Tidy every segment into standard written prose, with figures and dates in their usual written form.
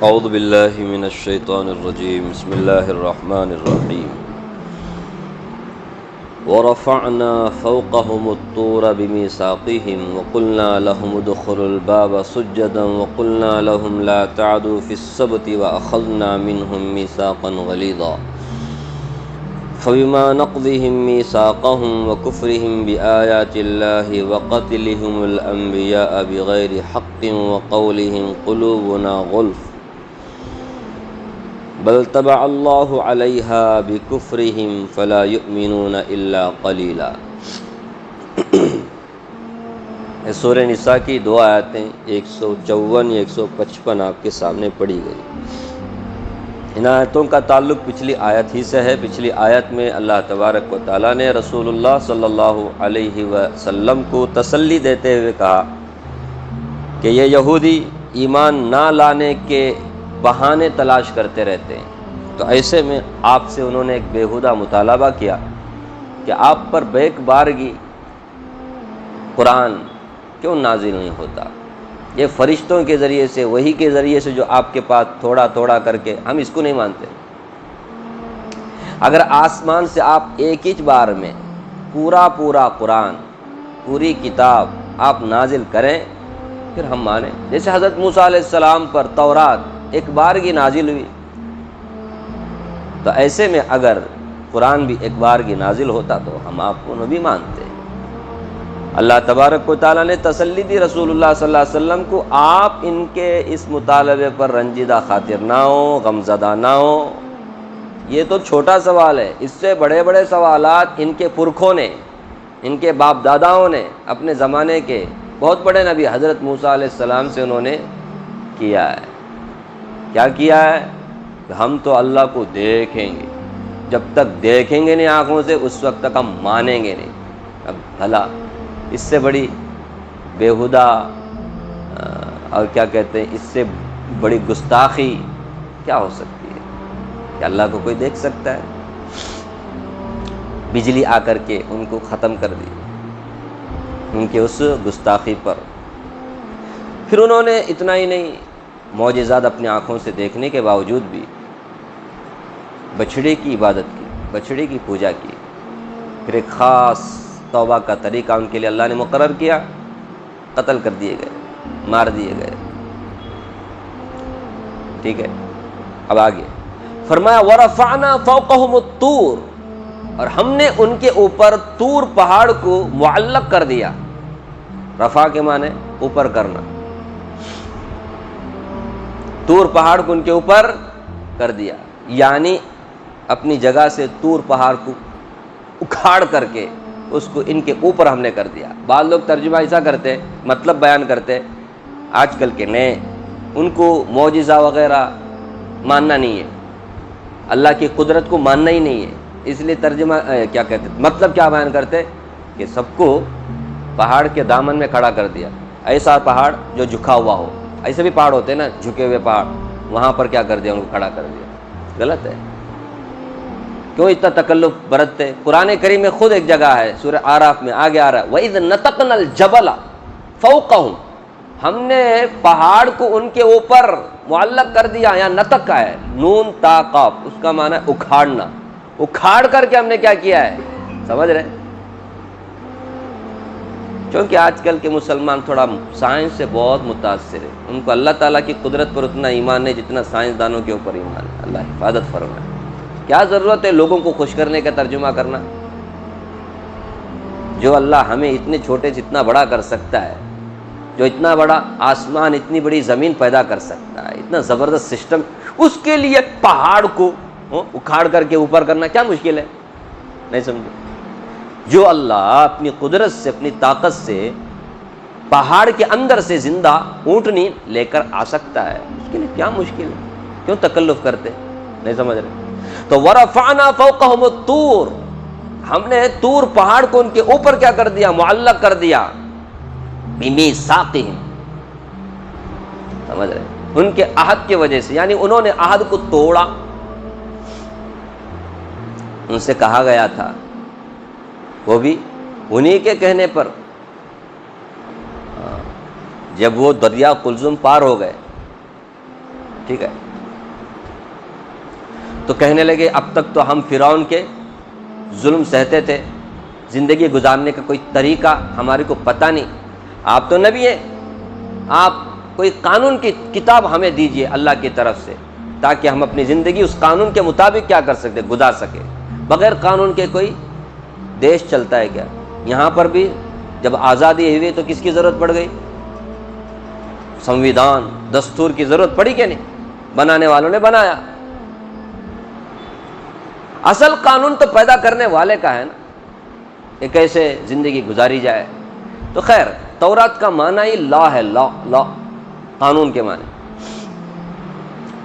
اعوذ باللہ من الشیطان الرجیم بسم اللہ الرحمن الرحیم ورفعنا فوقهم الطور بميثاقهم وقلنا لهم ادخلوا الباب سجدا وقلنا لهم لا تعدوا في السبت وأخذنا منهم ميثاقا غليظا فبما نقضهم ميثاقهم وكفرهم بآيات الله وقتلهم الأنبياء بغير حق وقولهم قلوبنا غلف بل طبع الله عليها بكفرهم فلا يؤمنون الا قليلا۔ سورہ نساء کی دو آیتیں 154 یا 155 آپ کے سامنے پڑھی گئی۔ ان آیتوں کا تعلق پچھلی آیت ہی سے ہے۔ پچھلی آیت میں اللہ تبارک و تعالیٰ نے رسول اللہ صلی اللہ علیہ وسلم کو تسلی دیتے ہوئے کہا کہ یہ یہودی ایمان نہ لانے کے بہانے تلاش کرتے رہتے ہیں، تو ایسے میں آپ سے انہوں نے ایک بیہودہ مطالبہ کیا کہ آپ پر بیک بارگی قرآن کیوں نازل نہیں ہوتا؟ یہ فرشتوں کے ذریعے سے، وحی کے ذریعے سے جو آپ کے پاس تھوڑا تھوڑا کر کے، ہم اس کو نہیں مانتے۔ اگر آسمان سے آپ ایک ہی بار میں پورا قرآن، پوری کتاب آپ نازل کریں پھر ہم مانیں۔ جیسے حضرت موسیٰ علیہ السلام پر تورات ایک بار کی نازل ہوئی، تو ایسے میں اگر قرآن بھی ایک بار کی نازل ہوتا تو ہم آپ کو بھی مانتے۔ اللہ تبارک و تعالیٰ نے تسلی دی رسول اللہ صلی اللہ علیہ وسلم کو، آپ ان کے اس مطالبے پر رنجیدہ خاطر نہ ہو، غمزدہ نہ ہو۔ یہ تو چھوٹا سوال ہے، اس سے بڑے بڑے سوالات ان کے پرکھوں نے، ان کے باپ داداؤں نے، اپنے زمانے کے بہت بڑے نبی حضرت موسیٰ علیہ السلام سے انہوں نے کیا ہے۔ کیا کیا ہے؟ کہ ہم تو اللہ کو دیکھیں گے، جب تک دیکھیں گے نہیں آنکھوں سے اس وقت تک ہم مانیں گے نہیں۔ اب بھلا اس سے بڑی بیہودہ اور کیا کہتے ہیں، اس سے بڑی گستاخی کیا ہو سکتی ہے کہ اللہ کو کوئی دیکھ سکتا ہے؟ بجلی آ کر کے ان کو ختم کر دی ان کے اس گستاخی پر۔ پھر انہوں نے اتنا ہی نہیں، معجزات اپنی آنکھوں سے دیکھنے کے باوجود بھی بچھڑے کی عبادت کی، بچھڑے کی پوجا کی۔ پھر ایک خاص توبہ کا طریقہ ان کے لیے اللہ نے مقرر کیا، قتل کر دیے گئے، مار دیے گئے۔ ٹھیک ہے، اب آگے فرمایا وَرَفَعْنَا فَوْقَهُمُ الطُّورَ، اور ہم نے ان کے اوپر طور پہاڑ کو معلق کر دیا۔ رفع کے معنی اوپر کرنا، طور پہاڑ کو ان کے اوپر کر دیا، یعنی اپنی جگہ سے طور پہاڑ کو اکھاڑ کر کے اس کو ان کے اوپر ہم نے کر دیا۔ بعض لوگ ترجمہ ایسا کرتے، مطلب بیان کرتے، آج کل کے نئے، ان کو معجزہ وغیرہ ماننا نہیں ہے، اللہ کی قدرت کو ماننا ہی نہیں ہے، اس لیے ترجمہ کیا کہتے، مطلب کیا بیان کرتے کہ سب کو پہاڑ کے دامن میں کھڑا کر دیا، ایسا پہاڑ جو جھکا ہوا ہو۔ ایسے بھی پہاڑ ہوتے ہیں نا، جھکے ہوئے پہاڑ، وہاں پر کیا کر دیا، ان کو کھڑا کر دیا۔ غلط ہے، کیوں اتنا تکلف برتتے؟ قرآن کریم میں خود ایک جگہ ہے، سورہ اعراف میں آگے آ رہا ہے وَإِذْ نَتَقْنَا الْجَبَلَ فَوْقَهُمْ، ہم نے پہاڑ کو ان کے اوپر معلق کر دیا۔ یہاں نتق کا ہے، نون تا قاف، اس کا معنی ہے اکھاڑنا، اکھاڑ کر کے ہم نے کیا کیا ہے، سمجھ رہے؟ کیونکہ آج کل کے مسلمان تھوڑا سائنس سے بہت متاثر ہے، ان کو اللہ تعالیٰ کی قدرت پر اتنا ایمان نہیں جتنا سائنسدانوں کے اوپر ایمان ہے۔ اللہ حفاظت فرمائے۔ کیا ضرورت ہے لوگوں کو خوش کرنے کا ترجمہ کرنا؟ جو اللہ ہمیں اتنے چھوٹے سے اتنا بڑا کر سکتا ہے، جو اتنا بڑا آسمان، اتنی بڑی زمین پیدا کر سکتا ہے، اتنا زبردست سسٹم، اس کے لیے پہاڑ کو اکھاڑ کر کے اوپر کرنا کیا مشکل ہے؟ نہیں سمجھے؟ جو اللہ اپنی قدرت سے، اپنی طاقت سے پہاڑ کے اندر سے زندہ اونٹنی لے کر آ سکتا ہے، اس کے لیے کیا مشکل ہے؟ کیوں تکلف کرتے؟ نہیں سمجھ رہے؟ تو وَرَفَعْنَا فَوْقَهُمُ الطُّورَ، ہم نے طور پہاڑ کو ان کے اوپر کیا کر دیا، معلق کر دیا، بِمِيثَاقِهِمْ، سمجھ رہے؟ ان کے عہد کی وجہ سے، یعنی انہوں نے عہد کو توڑا۔ ان سے کہا گیا تھا، وہ بھی انہی کے کہنے پر، جب وہ دریا قلزم پار ہو گئے ٹھیک ہے. تو کہنے لگے اب تک تو ہم فرعون کے ظلم سہتے تھے، زندگی گزارنے کا کوئی طریقہ ہمارے کو پتہ نہیں. آپ تو نبی ہیں، آپ کوئی قانون کی کتاب ہمیں دیجئے اللہ کی طرف سے، تاکہ ہم اپنی زندگی اس قانون کے مطابق کیا کر سکتے، گزار سکے. بغیر قانون کے کوئی دیش چلتا ہے کیا؟ یہاں پر بھی جب آزادی ہوئی تو کس کی ضرورت پڑ گئی؟ سنویدھان، دستور کی ضرورت پڑی کہ نہیں؟ بنانے والوں نے بنایا. اصل قانون تو پیدا کرنے والے کا ہے نا، کہ کیسے زندگی گزاری جائے. تو خیر، تورات کا معنی ہی لا ہے، لا قانون کے معنی.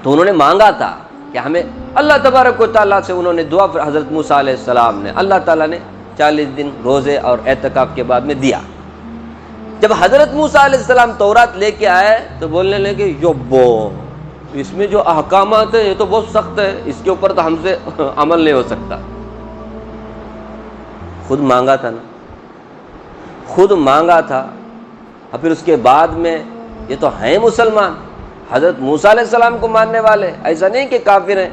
تو انہوں نے مانگا تھا کہ ہمیں اللہ تبارک و تعالیٰ سے، انہوں نے دعا حضرت موسیٰ علیہ السلام نے، اللہ تعالیٰ نے 40 دن روزے اور اعتکاف کے بعد میں دیا. جب حضرت موسیٰ علیہ السلام تورات لے کے آئے تو بولنے لگے یبو، اس میں جو احکامات ہیں یہ تو بہت سخت ہے، اس کے اوپر تو ہم سے عمل نہیں ہو سکتا. خود مانگا تھا نا، خود مانگا تھا. اور پھر اس کے بعد میں یہ تو ہیں مسلمان، حضرت موسیٰ علیہ السلام کو ماننے والے، ایسا نہیں کہ کافر ہیں.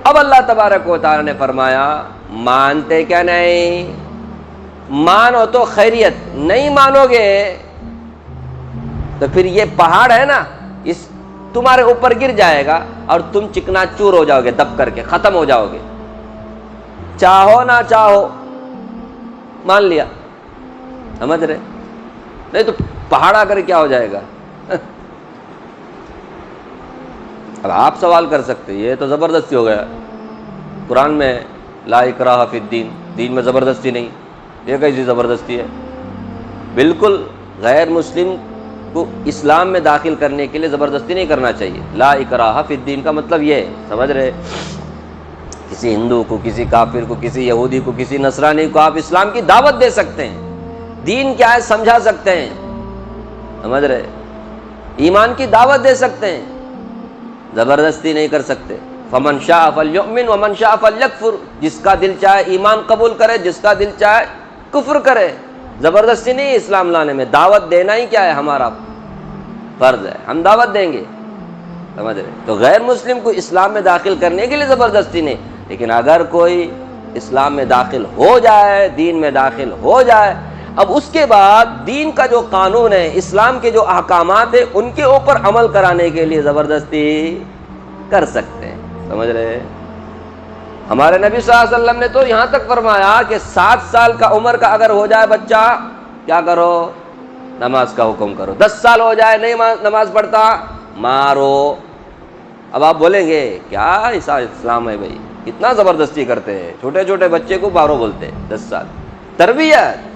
اب اللہ تبارک و تعالیٰ نے فرمایا مانتے کیا نہیں؟ مانو تو خیریت، نہیں مانو گے تو پھر یہ پہاڑ ہے نا، اس تمہارے اوپر گر جائے گا اور تم چکنا چور ہو جاؤ گے، دب کر کے ختم ہو جاؤ گے. چاہو نہ چاہو مان لیا، سمجھ رہے؟ نہیں تو پہاڑ آ کر کیا ہو جائے گا؟ اب آپ سوال کر سکتے، یہ تو زبردستی ہو گیا. قرآن میں لا اکراہ فی الدین، دین میں زبردستی نہیں. یہ کیسی زبردستی ہے؟ بالکل غیر مسلم کو اسلام میں داخل کرنے کے لیے زبردستی نہیں کرنا چاہیے. لا اکراہ فی الدین کا مطلب یہ ہے، سمجھ رہے؟ کسی ہندو کو، کسی کافر کو، کسی یہودی کو، کسی نصرانی کو آپ اسلام کی دعوت دے سکتے ہیں، دین کیا ہے سمجھا سکتے ہیں، سمجھ رہے؟ ایمان کی دعوت دے سکتے ہیں، زبردستی نہیں کر سکتے. فمن شاء فلیؤمن ومن شاء فلیکفر، جس کا دل چاہے ایمان قبول کرے، جس کا دل چاہے کفر کرے. زبردستی نہیں ہے اسلام لانے میں. دعوت دینا ہی کیا ہے ہمارا فرض ہے، ہم دعوت دیں گے، سمجھ رہے؟ تو غیر مسلم کو اسلام میں داخل کرنے کے لیے زبردستی نہیں. لیکن اگر کوئی اسلام میں داخل ہو جائے، دین میں داخل ہو جائے، اب اس کے بعد دین کا جو قانون ہے، اسلام کے جو احکامات ہیں، ان کے اوپر عمل کرانے کے لیے زبردستی کر سکتے ہیں، سمجھ رہے؟ ہمارے نبی صلی اللہ علیہ وسلم نے تو یہاں تک فرمایا کہ 7 سال کا عمر کا اگر ہو جائے بچہ، کیا کرو؟ نماز کا حکم کرو. 10 سال ہو جائے نہیں نماز پڑھتا، مارو. اب آپ بولیں گے کیا ایسا اسلام ہے بھائی، کتنا زبردستی کرتے ہیں، چھوٹے چھوٹے بچے کو مارو بولتے ہیں. 10 سال تربیت،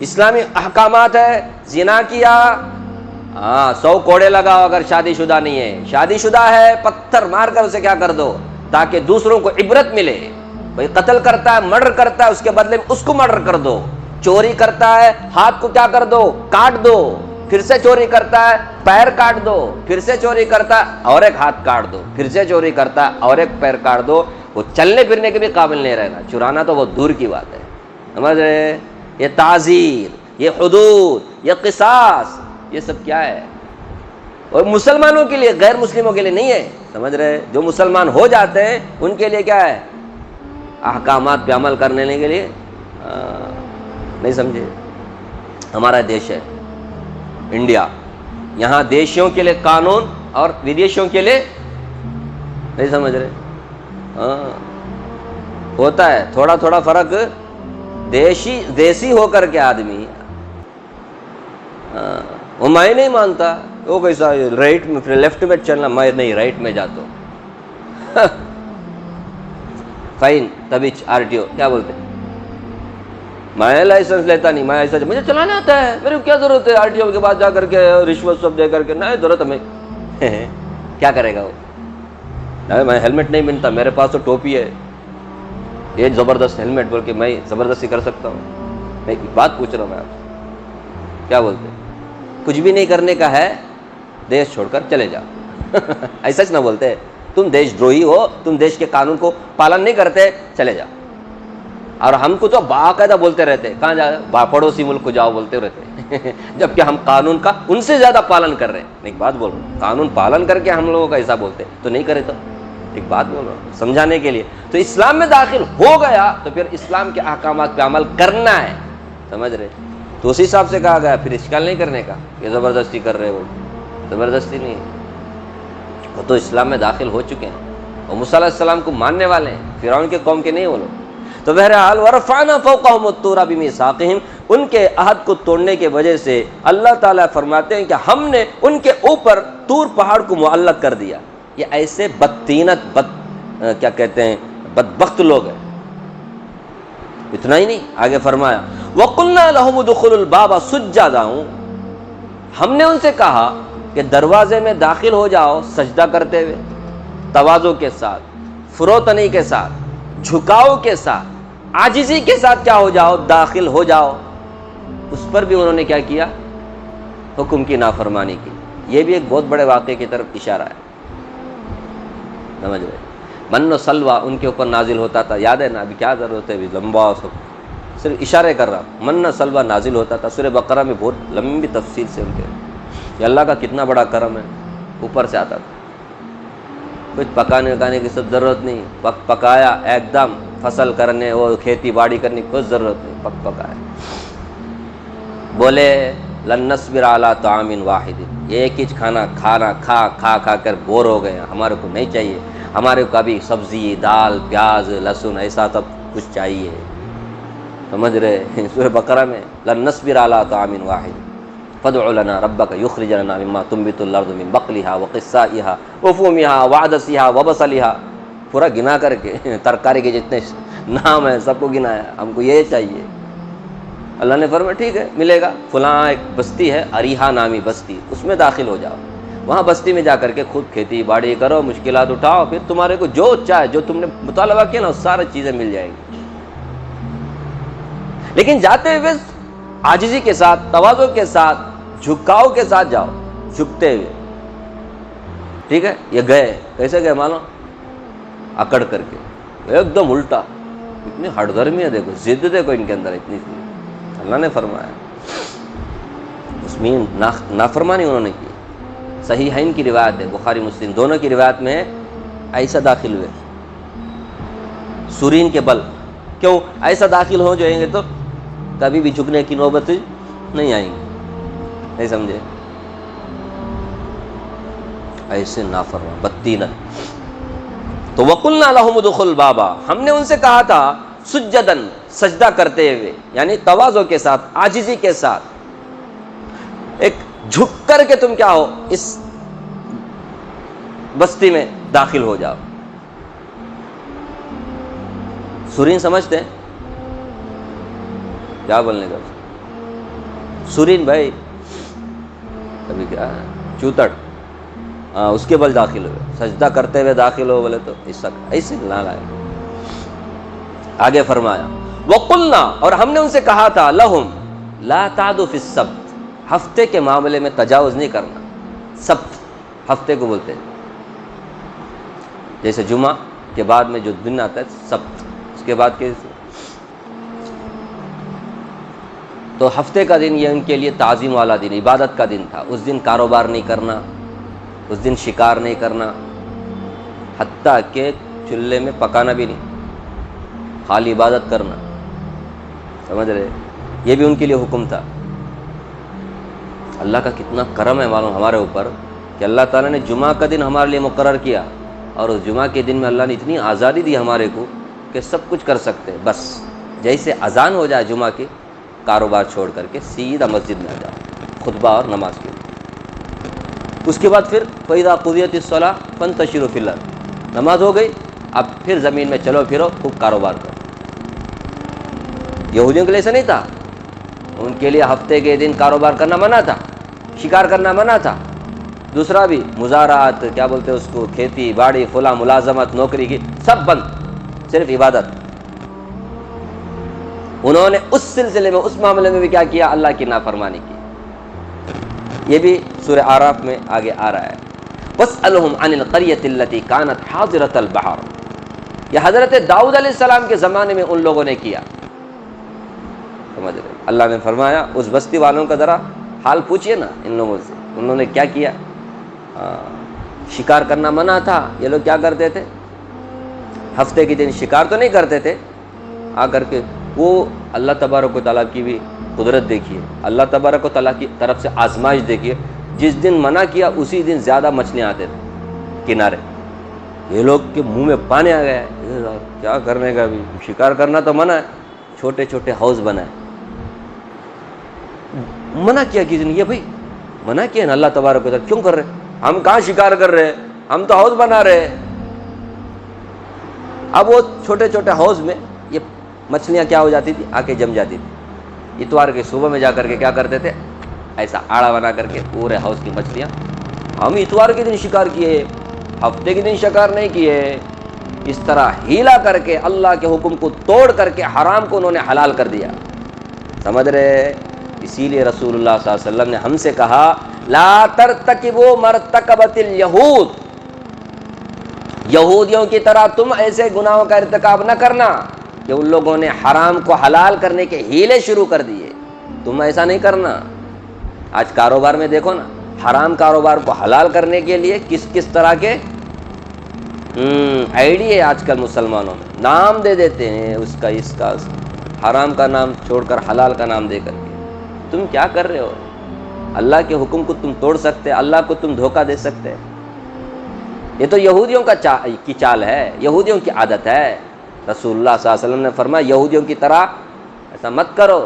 اسلامی احکامات ہے. زنا کیا، 100 کوڑے لگاؤ اگر شادی شدہ نہیں ہے. شادی شدہ ہے، پتھر مار کر اسے کیا کر دو، تاکہ دوسروں کو عبرت ملے. بھائی قتل کرتا ہے، مرڈر کرتا ہے، اس کے بدلے میں اس کو مرڈر کر دو. چوری کرتا ہے، ہاتھ کو کیا کر دو، کاٹ دو. پھر سے چوری کرتا ہے، پیر کاٹ دو. پھر سے چوری کرتا ہے اور ایک ہاتھ کاٹ دو. پھر سے چوری کرتا ہے اور ایک پیر کاٹ دو. وہ چلنے پھرنے کے بھی قابل نہیں رہے گا. چرانا تو بہت دور کی بات ہے، سمجھ رہے؟ یہ تعزیر، یہ حدود، یہ قصاص، یہ سب کیا ہے؟ اور مسلمانوں کے لیے، غیر مسلموں کے لیے نہیں ہے، سمجھ رہے؟ جو مسلمان ہو جاتے ہیں ان کے لیے کیا ہے؟ احکامات پہ عمل کرنے کے لیے. نہیں سمجھے؟ ہمارا دیش ہے انڈیا، یہاں دیشیوں کے لیے قانون اور ودیشیوں کے لیے نہیں، سمجھ رہے؟ ہوتا ہے تھوڑا تھوڑا فرق. دیسی ہو کر کے آدمی وہ میں نہیں مانتا، وہ کیسا رائٹ میں لیفٹ میں چلنا، میں نہیں رائٹ میں جاتا ہوں. فائن تبچ RTO کیا بولتے ہیں، میں لائسنس لیتا نہیں، میں ایسا مجھے چلانا آتا ہے، میرے کو کیا ضرورت ہے RTO کے بعد جا کر کے رشوت سب دے کر کے، نہیں ضرورت ہمیں. کیا کرے گا وہ؟ میں ہیلمٹ نہیں پہنتا، میرے پاس تو ٹوپی ہے، یہ زبردست ہیلمٹ بول کے میں زبردستی کر سکتا ہوں؟ میں ایک بات پوچھ رہا ہوں میں آپ سے، کیا بولتے ہیں؟ کچھ بھی نہیں کرنے کا ہے، دیش چھوڑ کر چلے جاؤ. ایسا نہ بولتے، تم دیش دروہی ہو، تم دیش کے قانون کو پالن نہیں کرتے، چلے جاؤ. اور ہم کو تو باقاعدہ بولتے رہتے، کہاں جاؤ؟ پڑوسی ملک کو جاؤ بولتے رہتے. جبکہ ہم قانون کا ان سے زیادہ پالن کر رہے ہیں۔ ایک بات بول رہا ہوں، قانون پالن کر کے ہم لوگوں کا ایسا بولتے تو نہیں کرے تو ایک بات بول رہا ہوں سمجھانے کے لیے۔ تو اسلام میں داخل ہو گیا تو پھر اسلام کے احکامات پہ عمل کرنا ہے، سمجھ رہے؟ تو اسی حساب سے کہا گیا، پھر اشکال نہیں کرنے کا یہ زبردستی کر رہے ہو، زبردستی نہیں ہے، وہ تو اسلام میں داخل ہو چکے ہیں، اور موسیٰ علیہ السلام کو ماننے والے ہیں، فرعون کے قوم کے نہیں وہ لوگ۔ تو بہرحال ورفعنا فوقهم الطور بمیثاقهم، ان کے عہد کو توڑنے کی وجہ سے اللہ تعالیٰ فرماتے ہیں کہ ہم نے ان کے اوپر طور پہاڑ کو معلق کر دیا۔ یہ ایسے بدتینت کیا کہتے ہیں بدبخت لوگ ہیں۔ اتنا ہی نہیں، آگے فرمایا وَقُلْنَا لَهُمُ ادْخُلُوا الْبَابَ سُجَّدًا، ہم نے ان سے کہا کہ دروازے میں داخل ہو جاؤ سجدہ کرتے ہوئے، تواضع کے ساتھ، فروتنی کے ساتھ، جھکاؤ کے ساتھ، عاجزی کے ساتھ کیا ہو جاؤ، داخل ہو جاؤ۔ اس پر بھی انہوں نے کیا کیا؟ حکم کی نافرمانی کی۔ یہ بھی ایک بہت بڑے واقعے کی طرف اشارہ ہے، سمجھ رہے؟ من و سلوہ ان کے اوپر نازل ہوتا تھا، یاد ہے نا؟ ابھی کیا ضرورت ہے ابھی لمبا سب، صرف اشارے کر رہا ہوں۔ من و سلوہ نازل ہوتا تھا، سورہ بقرہ میں بہت لمبی تفصیل سے ان کے کہ اللہ کا کتنا بڑا کرم ہے، اوپر سے آتا تھا، کچھ پکانے وکانے کی سب ضرورت نہیں، پکایا ایک دم، فصل کرنے اور کھیتی باڑی کرنے کی کوئی ضرورت نہیں، پکایا۔ بولے لن نصبر علی طعام واحد، ایک ہی کھانا کھا کر بور ہو گئے، ہمارے کو نہیں چاہیے، ہمارے کو ابھی سبزی دال پیاز لہسن ایسا سب کچھ چاہیے، سمجھ رہے؟ سورہ بقرہ میں لن نصبر علی طعام واحد فادع لنا ربک یخرج لنا مما تنبت الارض من بقلها وقثائها وفومها وعدسها وبصلها، پورا گنا کر کے ترکاری کے جتنے نام ہیں سب کو گنایا، ہم کو یہ چاہیے۔ اللہ نے فرمایا ٹھیک ہے ملے گا، فلاں ایک بستی ہے اریحا نامی بستی، اس میں داخل ہو جاؤ، وہاں بستی میں جا کر کے خود کھیتی باڑی کرو، مشکلات اٹھاؤ، پھر تمہارے کو جو چاہے، جو تم نے مطالبہ کیا نا وہ ساری چیزیں مل جائیں گی۔ لیکن جاتے ہوئے عاجزی کے ساتھ، تواضع کے ساتھ، جھکاؤ کے ساتھ جاؤ، جھکتے ہوئے، ٹھیک ہے؟ یہ گئے کیسے گئے مانو؟ اکڑ کر کے، ایک دم الٹا، اتنی ہٹ دھرمی ہے، دیکھو ضد دیکھو ان کے اندر اتنی سی۔ اللہ نے فرمایا اس میں نافرمانی انہوں نے کی۔ صحیحین کی روایت ہے، بخاری مسلم دونوں کی روایت میں ہے، ایسا داخل ہوئے سورین کے بل، کیوں ایسا داخل ہو جائیں گے تو کبھی بھی جھکنے کی نوبت نہیں آئیں گی، نہیں سمجھے؟ ایسے نافرمان بدتینت۔ تو وَقُلْنَا لَهُمُ ادْخُلُوا الْبَابَ، ہم نے ان سے کہا تھا سجدن، سجدہ کرتے ہوئے، یعنی تواضع کے ساتھ، عاجزی کے ساتھ، ایک جھک کر کے تم کیا ہو اس بستی میں داخل ہو جاؤ۔ سورین سمجھتے ہیں کیا بولنے کا؟ سورین بھائی ابھی کیا ہے چوتڑ، اس کے بل داخل ہوئے، سجدہ کرتے ہوئے داخل ہو بولے تو ایسے نہ لائے۔ آگے فرمایا وَقُلْنَا، اور ہم نے ان سے کہا تھا لَهُمْ لَا تَعْدُوا فِي السَّبْتِ، ہفتے کے معاملے میں تجاوز نہیں کرنا۔ سبت ہفتے کو بولتے ہیں، جیسے جمعہ کے بعد میں جو دن آتا ہے سبت، اس کے بعد کے تو ہفتے کا دن یہ ان کے لیے تعظیم والا دن، عبادت کا دن تھا۔ اس دن کاروبار نہیں کرنا، اس دن شکار نہیں کرنا، حتیٰ کہ چولہے میں پکانا بھی نہیں، خالی عبادت کرنا، سمجھ رہے؟ یہ بھی ان کے لیے حکم تھا۔ اللہ کا کتنا کرم ہے معلوم ہمارے اوپر کہ اللہ تعالیٰ نے جمعہ کا دن ہمارے لیے مقرر کیا، اور اس جمعہ کے دن میں اللہ نے اتنی آزادی دی ہمارے کو کہ سب کچھ کر سکتے، بس جیسے اذان ہو جائے جمعہ کی، کاروبار چھوڑ کر کے سیدھا مسجد میں آ جاؤ خطبہ اور نماز کے لیے۔ اس کے بعد پھر فَإِذَا قُضِيَتِ الصَّلَاةُ فَانتَشِرُوا فِي الْأَرْضِ، نماز ہو گئی، اب پھر زمین میں چلو پھرو، خوب کاروبار کرو۔ یہودیوں کے لیے ایسا نہیں تھا، ان کے لیے ہفتے کے دن کاروبار کرنا منع تھا، شکار کرنا منع تھا، دوسرا بھی مزارات کیا بولتے اس کو، کھیتی باڑی فلاں ملازمت نوکری کی سب بند، صرف عبادت۔ انہوں نے اس سلسلے میں، اس معاملے میں بھی کیا کیا؟ اللہ کی نافرمانی کی۔ یہ بھی سورہ اعراف میں آگے آ رہا ہے، وَاسْأَلْهُمْ عَنِ الْقَرْيَةِ الَّتِي كَانَتْ حَاضِرَةَ الْبَحْرِ، یہ حضرت داؤد علیہ السلام کے زمانے میں ان لوگوں نے کیا۔ سمجھ رہے؟ اللہ نے فرمایا اس بستی والوں کا ذرا حال پوچھئے نا ان لوگوں سے، انہوں نے کیا کیا. شکار کرنا منع تھا، یہ لوگ کیا کرتے تھے؟ ہفتے کے دن شکار تو نہیں کرتے تھے، آ کر کے وہ اللہ تبارک و تعالیٰ کی بھی قدرت دیکھیے، اللہ تبارک و تعالیٰ کی طرف سے آزمائش دیکھیے. جس دن منع کیا اسی دن زیادہ مچھلیاں آتے تھے کنارے. یہ لوگ کے منہ میں پانی آ گیا ہے، کیا کرنے کا، بھی شکار کرنا تو منع ہے. چھوٹے چھوٹے ہاؤس بنائے. منع کیا کسی نے؟ یہ بھائی منع کیا نا اللہ تبارک و تعالیٰ، کیوں کر رہے؟ ہم کہاں شکار کر رہے ہیں، ہم تو ہاؤس بنا رہے ہیں. اب وہ چھوٹے چھوٹے ہاؤس میں یہ مچھلیاں کیا ہو جاتی تھی، آ کے جم جاتی تھی. اتوار کے صبح میں جا کر کے کیا کرتے تھے، ایسا آڑا بنا کر کے پورے ہاؤس کی مچھلیاں. ہم اتوار کے دن شکار کیے، ہفتے کے دن شکار نہیں کیے. اس طرح ہیلا کر کے اللہ کے حکم کو توڑ کر کے حرام کو انہوں نے حلال کر دیا. سمجھ رہے؟ اسی لیے رسول اللہ صلی اللہ علیہ وسلم نے ہم سے کہا لا ترتکبوا مرتکبت الیہود، یہودیوں کی طرح تم ایسے گناہوں کا ارتکاب نہ کرنا کہ ان لوگوں نے حرام کو حلال کرنے کے ہیلے شروع کر دیے. تم ایسا نہیں کرنا. آج کاروبار میں دیکھو نا، حرام کاروبار کو حلال کرنے کے لیے کس کس طرح کے آئیڈیا آج کل مسلمانوں میں نام دے دیتے ہیں، اس کا حرام کا نام چھوڑ کر حلال کا نام دے کر کے. تم کیا کر رہے ہو؟ اللہ کے حکم کو تم توڑ سکتے، اللہ کو تم دھوکہ دے سکتے. یہ تو یہودیوں کی چال ہے، یہودیوں کی عادت ہے. رسول اللہ صلی اللہ علیہ وسلم نے فرمایا یہودیوں کی طرح ایسا مت کرو.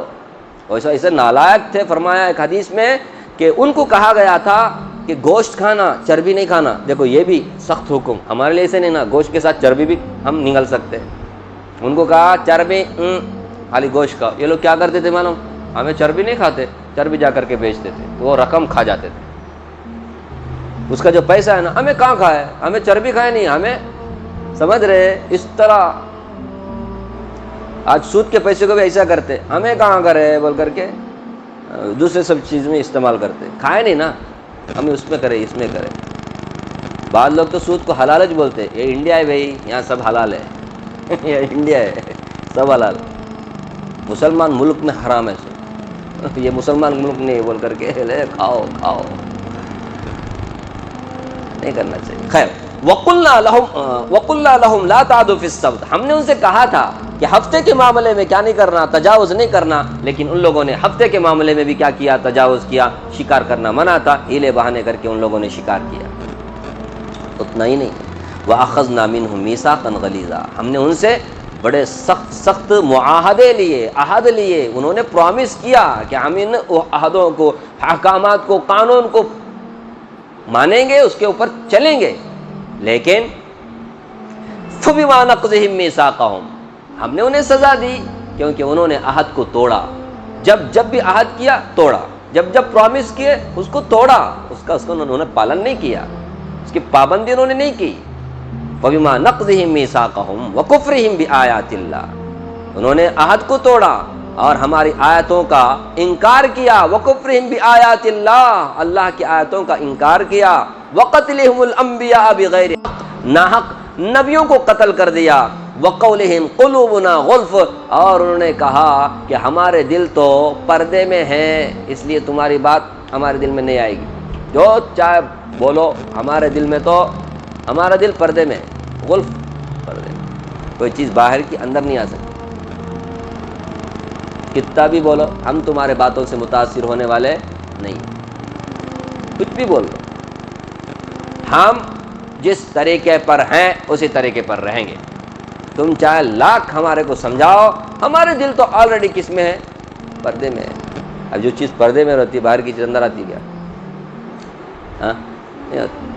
ایسے نالائق تھے. فرمایا ایک حدیث میں کہ ان کو کہا گیا تھا کہ گوشت کھانا، چربی نہیں کھانا. دیکھو یہ بھی سخت حکم ہمارے لیے ایسے نہیں نا، گوشت کے ساتھ چربی بھی ہم نگل سکتے. ان کو کہا چربی خالی گوشت کا. یہ لوگ کیا کرتے تھے معلوم؟ ہمیں چربی نہیں کھاتے، چربی جا کر کے بیچتے تھے، وہ رقم کھا جاتے تھے. اس کا جو پیسہ ہے نا، ہمیں کہاں کھائے، ہمیں چربی کھائے نہیں، ہمیں. سمجھ رہے؟ اس طرح آج سود کے پیسے کو بھی ایسا کرتے، ہمیں کہاں کرے بول کر کے دوسرے سب چیز میں استعمال کرتے. کھائے نہیں نا، ہمیں اس میں کرے، اس میں کرے. بعض لوگ تو سود کو حلال ہی بولتے. یہ انڈیا ہے بھائی، یہاں سب حلال ہے. یہ انڈیا ہے، سب حلال. مسلمان ملک میں حرام ہے سب. یہ مسلمان ملک نہیں بول کر کے لے کھاؤ کھاؤ، نہیں کرنا چاہیے. خیر، وَقُلْنَا لَهُمْ لَا تَعْدُوا فِي السَّبْتِ، ہم نے ان سے کہا تھا کہ ہفتے کے معاملے میں کیا نہیں کرنا، تجاوز نہیں کرنا. لیکن ان لوگوں نے ہفتے کے معاملے میں بھی کیا کیا، تجاوز کیا. شکار کرنا منع تھا، ہیلے بہانے کر کے ان لوگوں نے شکار کیا. اتنا ہی نہیں، وَأَخَذْنَا مِنْهُمْ مِيثَاقًا غَلِيظًا، ہم نے ان سے بڑے سخت معاہدے لیے، عہد لیے. انہوں نے پرومس کیا کہ ہم ان عہدوں کو، احکامات کو، قانون کو مانیں گے، اس کے اوپر چلیں گے. لیکن فَبِمَا نَقْضِهِمْ مِيثَاقَهُمْ، ہم نے انہیں سزا دی کیونکہ انہوں نے عہد کو توڑا. جب بھی عہد کیا توڑا، جب پرومس کیے اس کو توڑا، اس کا انہوں نے پالن نہیں کیا، اس کی پابندی انہوں نے نہیں کی. فَبِمَا نَقْضِهِمْ مِيثَاقَهُمْ وَكُفْرِهِمْ بِآيَاتِ اللَّهِ، انہوں نے عہد کو توڑا اور ہماری آیتوں کا انکار کیا. وَكُفْرِهِمْ بِآيَاتِ اللَّهِ، اللہ کی آیتوں کا انکار کیا. وَقَتْلِهِمُ الْأَنْبِيَاءَ بِغَيْرِ، ناحق نبیوں کو قتل کر دیا. وَقَوْلِهِمْ قُلُوبُنَا غُلْفٌ، اور انہوں نے کہا کہ ہمارے دل تو پردے میں ہیں، اس لیے تمہاری بات ہمارے دل میں نہیں آئے گی. جو چاہے بولو، ہمارے دل میں تو، ہمارا دل پردے میں ہے. غلف پردے میں، کوئی چیز باہر کی اندر نہیں آ سکتی. کتنا بھی بولو، ہم تمہارے باتوں سے متاثر ہونے والے نہیں. کچھ بھی بول لو، ہم جس طریقے پر ہیں اسی طریقے پر رہیں گے. تم چاہے لاکھ ہمارے کو سمجھاؤ، ہمارے دل تو آلریڈی کس میں ہے؟ پردے میں ہے. اب جو چیز پردے میں رہتی ہے، باہر کی چیز اندر آتی کیا؟ ہاں، نہیں آتی.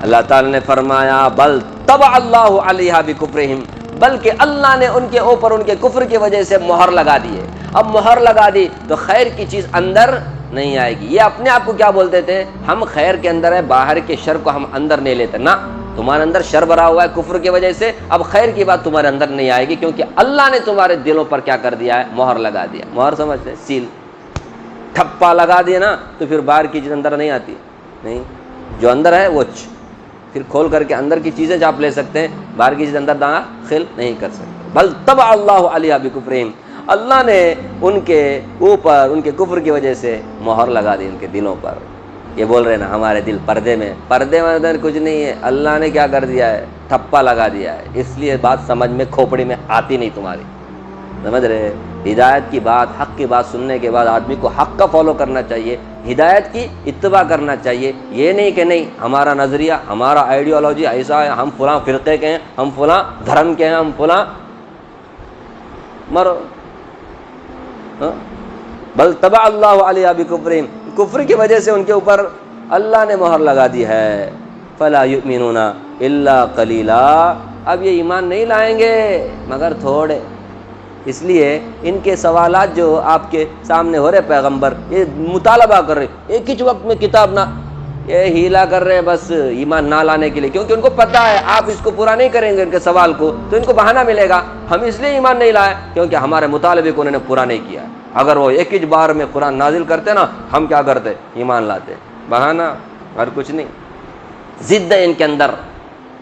اللہ تعالی نے فرمایا بل طبع اللہ علیہا بکفرہم، بلکہ اللہ نے ان کے اوپر ان کے کفر کی وجہ سے مہر لگا دی ہے. اب مہر لگا دی تو خیر کی چیز اندر نہیں آئے گی. یہ اپنے آپ کو کیا بولتے تھے؟ ہم خیر کے اندر ہے، باہر کے شر کو ہم اندر نہیں لیتے. نہ، تمہارے اندر شر بھرا ہوا ہے کفر کی وجہ سے، اب خیر کی بات تمہارے اندر نہیں آئے گی کیونکہ اللہ نے تمہارے دلوں پر کیا کر دیا ہے؟ مہر لگا دیا. مہر سمجھتے؟ سیل، ٹھپا لگا دیا نا، تو پھر باہر کی چیز اندر نہیں آتی. نہیں، جو اندر ہے وہ پھر کھول کر کے اندر کی چیزیں آپ لے سکتے ہیں، باہر کی چیز اندر داخل نہیں کر سکتے. بل طبع اللہ علیہا بکفرہم، اللہ نے ان کے اوپر ان کے کفر کی وجہ سے مہر لگا دی ان کے دلوں پر. یہ بول رہے ہیں نا ہمارے دل پردے میں اندر کچھ نہیں ہے, اللہ نے کیا کر دیا ہے, ٹھپا لگا دیا ہے. اس لیے بات سمجھ میں کھوپڑی میں آتی نہیں تمہاری, سمجھ رہے. ہدایت کی بات, حق کی بات سننے کے بعد آدمی کو حق کا فالو کرنا چاہیے, ہدایت کی اتباع کرنا چاہیے. یہ نہیں کہ نہیں ہمارا نظریہ, ہمارا آئیڈیالوجی ایسا ہے, ہم فلاں فرقے کے ہیں, ہم فلاں دھرم کے ہیں, ہم فلاں مرو. بل طبع اللہ علیہ بکفرہم, کفر کی وجہ سے ان کے اوپر اللہ نے مہر لگا دی ہے. فلا یؤمنون الا قلیلا, اب یہ ایمان نہیں لائیں گے مگر تھوڑے. اس لیے ان کے سوالات جو آپ کے سامنے ہو رہے پیغمبر, یہ مطالبہ کر رہے, ایک ہی وقت میں کتاب نہ, یہ ہیلا کر رہے ہیں بس ایمان نہ لانے کے لیے, کیونکہ ان کو پتہ ہے آپ اس کو پورا نہیں کریں گے ان کے سوال کو, تو ان کو بہانہ ملے گا, ہم اس لیے ایمان نہیں لائے کیونکہ ہمارے مطالبے کو انہوں نے پورا نہیں کیا. اگر وہ ایک ہی بار میں قرآن نازل کرتے نا, ہم کیا کرتے, ایمان لاتے. بہانہ اور کچھ نہیں, ضد ہے ان کے اندر,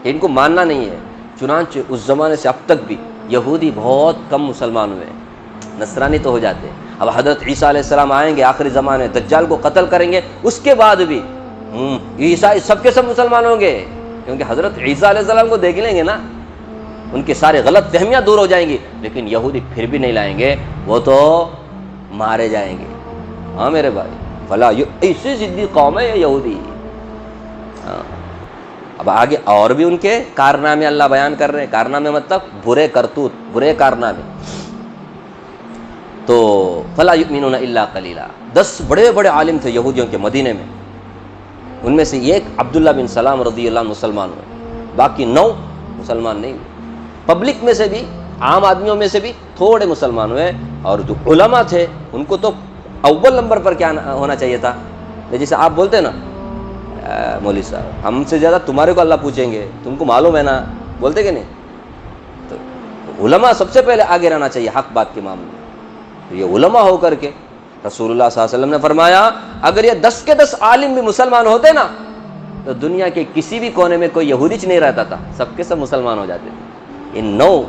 ان کو ماننا نہیں ہے. چنانچہ اس زمانے سے اب تک بھی یہودی بہت کم مسلمان ہوئے, نصرانی تو ہو جاتے. اب حضرت عیسیٰ علیہ السلام آئیں گے آخری زمانے, دجال کو قتل کریں گے, اس کے بعد بھی عیسائی سب کے سب مسلمان ہوں گے, کیونکہ حضرت عیسیٰ علیہ السلام کو دیکھ لیں گے نا, ان کے سارے غلط فہمیاں دور ہو جائیں گی. لیکن یہودی پھر بھی نہیں لائیں گے, وہ تو مارے جائیں گے. ہاں میرے بھائی, فلا ایسی ضدی قوم ہے یہ یہودی. اب آگے اور بھی ان کے کارنامے اللہ بیان کر رہے ہیں. کارنامے مطلب برے کرتوت, برے کارنامے. تو فلا یؤمنون الا قلیلا. 10 بڑے بڑے عالم تھے یہودیوں کے مدینے میں, ان میں سے ایک عبداللہ بن سلام رضی اللہ عنہ مسلمان ہوئے, باقی 9 مسلمان نہیں ہوئے. پبلک میں سے بھی, عام آدمیوں میں سے بھی تھوڑے مسلمان ہوئے. اور جو علماء تھے ان کو تو اول نمبر پر کیا ہونا چاہیے تھا, جیسے آپ بولتے ہیں نا مولوی صاحب ہم سے زیادہ تمہارے کو اللہ پوچھیں گے, تم کو معلوم ہے نا, بولتے کہ نہیں. تو علماء سب سے پہلے آگے رہنا چاہیے حق بات کے معاملے میں. تو یہ علماء ہو کر کے رسول اللہ صلی اللہ علیہ وسلم نے فرمایا اگر یہ 10 کے 10 عالم بھی مسلمان ہوتے نا, تو دنیا کے کسی بھی کونے میں کوئی یہودی نہیں رہتا تھا, سب کے سب مسلمان ہو جاتے تھے. ان 9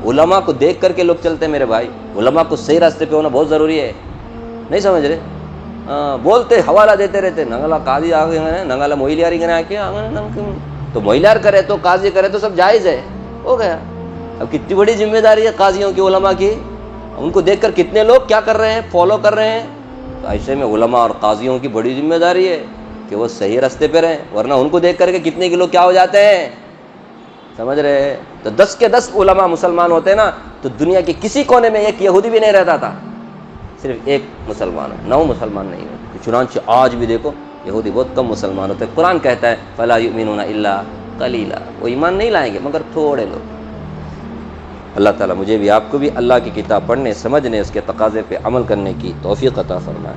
علماء کو دیکھ کر کے لوگ چلتے ہیں میرے بھائی. علماء کو صحیح راستے پہ ہونا بہت ضروری ہے, نہیں سمجھ رہے. بولتے حوالہ دیتے رہتے, ننگلا قاضی آ گئے, ننگلا موہلیاری گنا کے, تو موہلیار کرے تو قاضی کرے تو سب جائز ہے, ہو گیا. اب کتنی بڑی ذمہ داری ہے قاضیوں کی, علماء کی. ان کو دیکھ کر کتنے لوگ کیا کر رہے ہیں, فالو کر رہے ہیں. تو ایسے میں علماء اور قاضیوں کی بڑی ذمہ داری ہے کہ وہ صحیح راستے پہ رہیں, ورنہ ان کو دیکھ کر کے کتنے کے لوگ کیا ہو جاتے ہیں, سمجھ رہے ہیں. تو 10 کے 10 علماء مسلمان ہوتے نا, تو دنیا کے کسی کونے میں ایک یہودی بھی نہیں رہتا تھا, صرف ایک مسلمان ہے, 9 مسلمان نہیں ہوتے. چنانچہ آج بھی دیکھو یہودی بہت کم مسلمان ہوتے ہیں. قرآن کہتا ہے فلا یؤمنون الا قلیلا, وہ ایمان نہیں لائیں گے مگر تھوڑے لوگ. اللہ تعالیٰ مجھے بھی آپ کو بھی اللہ کی کتاب پڑھنے, سمجھنے, اس کے تقاضے پہ عمل کرنے کی توفیق عطا فرمائے.